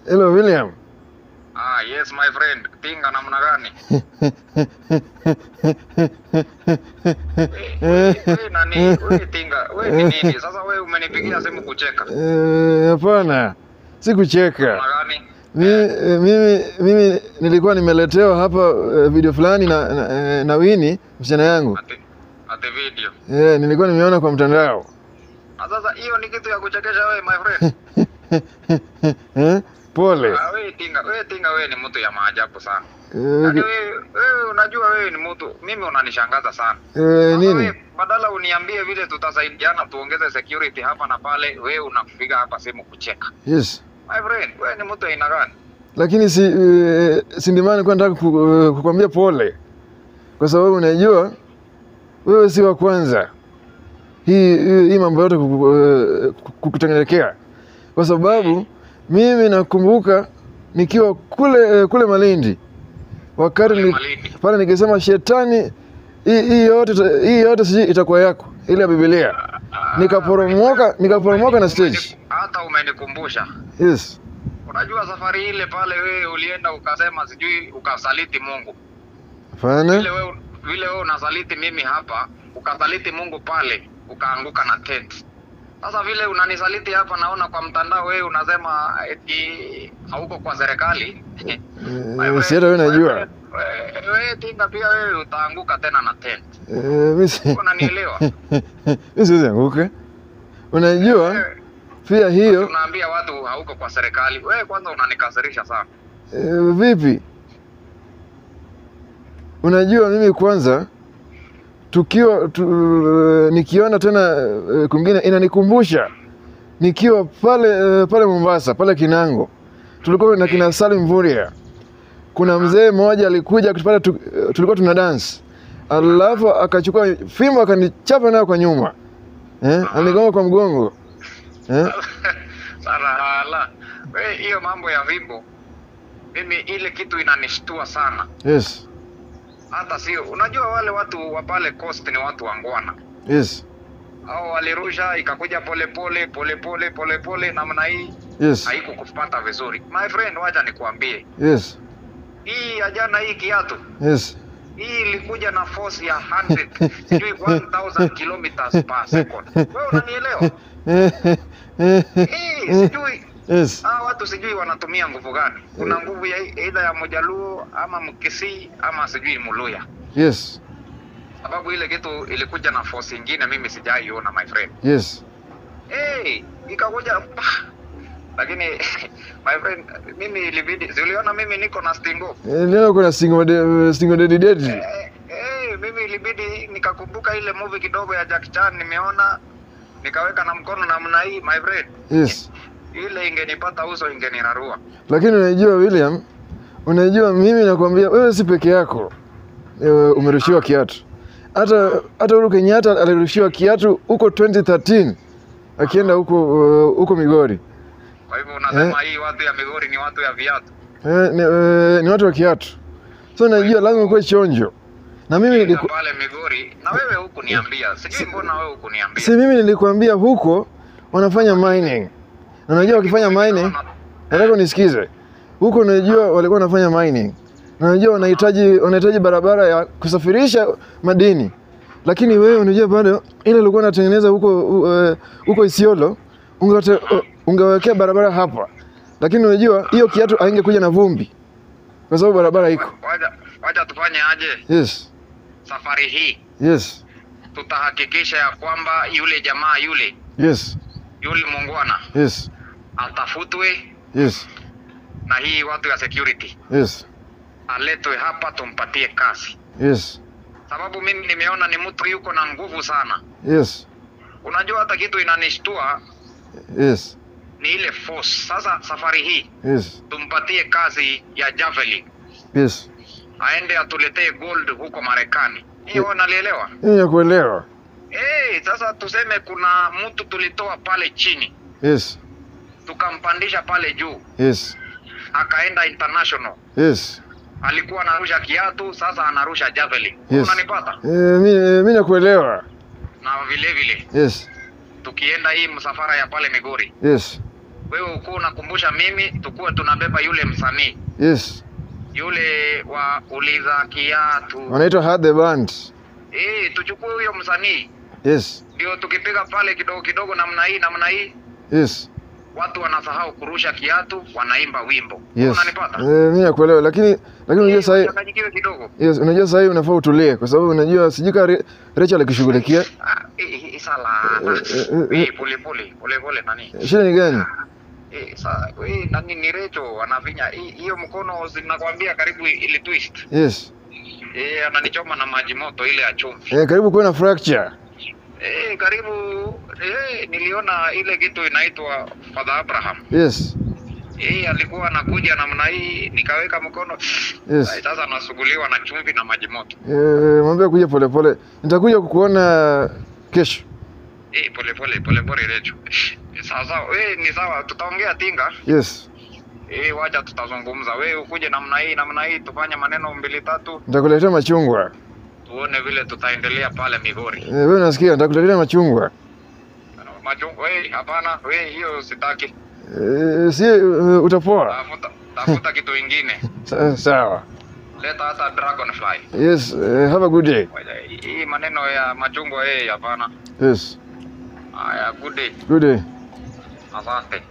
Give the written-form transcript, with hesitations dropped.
Hello William. Yes my friend. Tinga namna gani? Wewe nani? Wewe Tinga. Wewe ni nini? Sasa wewe umenipigia simu kucheka. Hapana. Sikucheka. Namna gani? Mimi nilikuwa nimeletewa hapa video fulani na Winnie msichana yangu. Ate video. Nilikuwa nimeona kwa mtandao. Sasa hiyo ni kitu ya kuchekesha wewe my friend. Pole. Wewe Tinga wewe ni mtu ya maajabu sana. Yaani wewe unajua wewe ni mtu, mimi unanishangaza sana. Nini? Badala uniambie vile tutasaidiana tuongeze security hapa na pale, wewe unakupiga hapa simu kucheka. Yes. My friend, wewe ni mtu aina gani? Lakini si ndio maana nilikuwa nataka kukwambia pole. Kwa sababu unajua wewe si wa kwanza. Hii mambo yote kukutengelekea. Kwa sababu mimi nakumbuka nikiwa kule Malindi wakati pale nikisema shetani hii yote siji itakuwa yako ile ya Biblia. Nikaporomoka na stage. Hata umenikumbusha. Yes. Unajua safari ile pale wewe ulienda ukasema sijui ukasaliti Mungu. Hapana. Vile wewe unasaliti mimi hapa, ukasaliti Mungu pale, ukaanguka na tent. Sasa vile unanisaliti hapa naona kwa mtandao wewe unasema eti hauko kwa serikali. Sasa wewe unajua. Wewe Tinga pia wewe utaanguka tena na tent. Unanielewa? Mimi siwezi anguka. Unajua pia hiyo unaambia watu hauko kwa serikali. Wewe kwanza unanikasirisha sana. Vipi? Unajua mimi kwanza nikiona tena kwingine inanikumbusha nikiwa pale Mombasa, pale Kinango. Tulikuwa na kina Salim Mvurya. Kuna mzee mmoja alikuja pale tulikuwa tuna dance. Alafu akachukua fimbo akanichapa nayo kwa nyuma. Aligonga kwa mgongo. Sana wewe hiyo mambo ya fimbo mimi ile kitu inanishtua sana. Yes. Hata sio, unajua wale watu wa pale coast ni watu wangwana. Yes. Hao walirusha ikakuja pole namna hii. Yes. Haikukupata vizuri. My friend, wacha nikuambie. Yes. Hii ya jana hii kiatu. Yes. Hii ilikuja na force ya 100, sijui 1000 kilometers per second. Wewe unanielewa? Sijui. Yes. Watu sijui wanatumia nguvu gani. Kuna nguvu ya either ya Mjaluo ama Mkisii ama sijui Muluya. Yes. Sababu ile kitu ilikuja na force nyingine mimi sijaiona my friend. Yes. Ikakuja lakini my friend mimi ilibidi uliona mimi niko na stingo. Leo kuna stingo dead. Mimi ilibidi nikakumbuka ile movie kidogo ya Jackie Chan nimeona nikaweka na mkono namna hii my friend. Yes. Ile ingenipata uso ingenirarua. Lakini unajua William, unajua mimi nakwambia wewe si peke yako. Umerushiwa kiatu. Hata Uhuru Kenyatta alirushiwa kiatu huko 2013 akienda huko Migori. Kwa hivyo unasema hii watu ya Migori ni watu ya viatu. Ni watu wa kiatu. So unajua lazima uwe chonjo. Na mimi nilikuwa pale Migori na wewe huku niambia. Sijui mbona wewe huku niambia. Si mimi nilikwambia huko wanafanya mining. Na unajua wakifanya mining, nataka unisikize. Huko unajua walikuwa wanafanya mining. Na unajua wanahitaji barabara ya kusafirisha madini. Lakini wewe unajua bado ile ilikuwa inatengeneza huko Isiolo, ungewekea barabara hapa. Lakini unajua hiyo kiatu haingekuja na vumbi. Kwa sababu barabara iko. Wacha tufanye aje? Yes. Safari hii. Yes. Tutahakikisha ya kwamba yule jamaa yule. Yes. Yule muungwana. Yes. Atafutwe. Yes. Na hii watu ya security. Yes. Aletwe hapa tumpatie kazi. Yes. Sababu mimi nimeona ni mtu yuko na nguvu sana. Yes. Unajua hata kitu inanishtua. Yes. Ni ile force. Sasa safari hii. Yes. Tumpatie kazi ya javelin. Yes. Aende atuletee gold huko Marekani. Hiyo unalielewa? Nakuelewa. Sasa tuseme kuna mtu tulitoa pale chini. Yes. Tukampandisha pale juu. Yes. Akaenda international. Yes. Alikuwa anarusha kiatu, sasa anarusha javelin. Yes. Unanipata? Mimi nakuelewa. Na vile vile. Yes. Tukienda hii msafara ya pale Migori. Yes. wewe uko unakumbusha mimi tukue tunabeba yule msanii. Yes. Yule wa uliza kiatu. Wanaitwa Had the Band. Tuchukue huyo msanii. Yes. Ndio tukipiga pale kidogo kidogo namna hii. Yes. Watu wanasahau kurusha kiatu, wanaimba wimbo. Yes. Unanipata? Mimi nakuelewa, lakini unajua sasa hivi. Kidogo. Yes, unajua sasa hivi unafaa utulie kwa sababu unajua sijika Rachel akishughulikia. Sala. Pole nani? Shida ni gani? Sasa nani ni Rachel anafinya hiyo mkono zinakwambia karibu ili twist. Yes. Ananichoma na maji moto ile ya chumvi. Karibu kuwa na fracture. Karibu niliona ile kitu inaitwa Father Abraham. Yes. Alikuwa anakuja namna hii nikaweka mkono. Yes. Sasa nasuguliwa na chumvi na maji moto. Mwambie kuja pole. Nitakuja kukuona kesho. Pole Rachel. Sasa ni sawa tutaongea tinga. Yes. Wacha tutazungumza. Wewe ukuje namna hii tufanye maneno 2-3. Nitakuletea machungwa. Tuone vile tutaendelea pale Migori. Wewe unasikia nitakuletea machungwa. Machungwa hapana, hiyo sitaki. Si utapoa. Tafuta kitu kingine. Sawa. Leta hata dragonfly. Yes, have a good day. Hii maneno ya machungwa hapana. Yes. Haya, good day. Good day. Asante.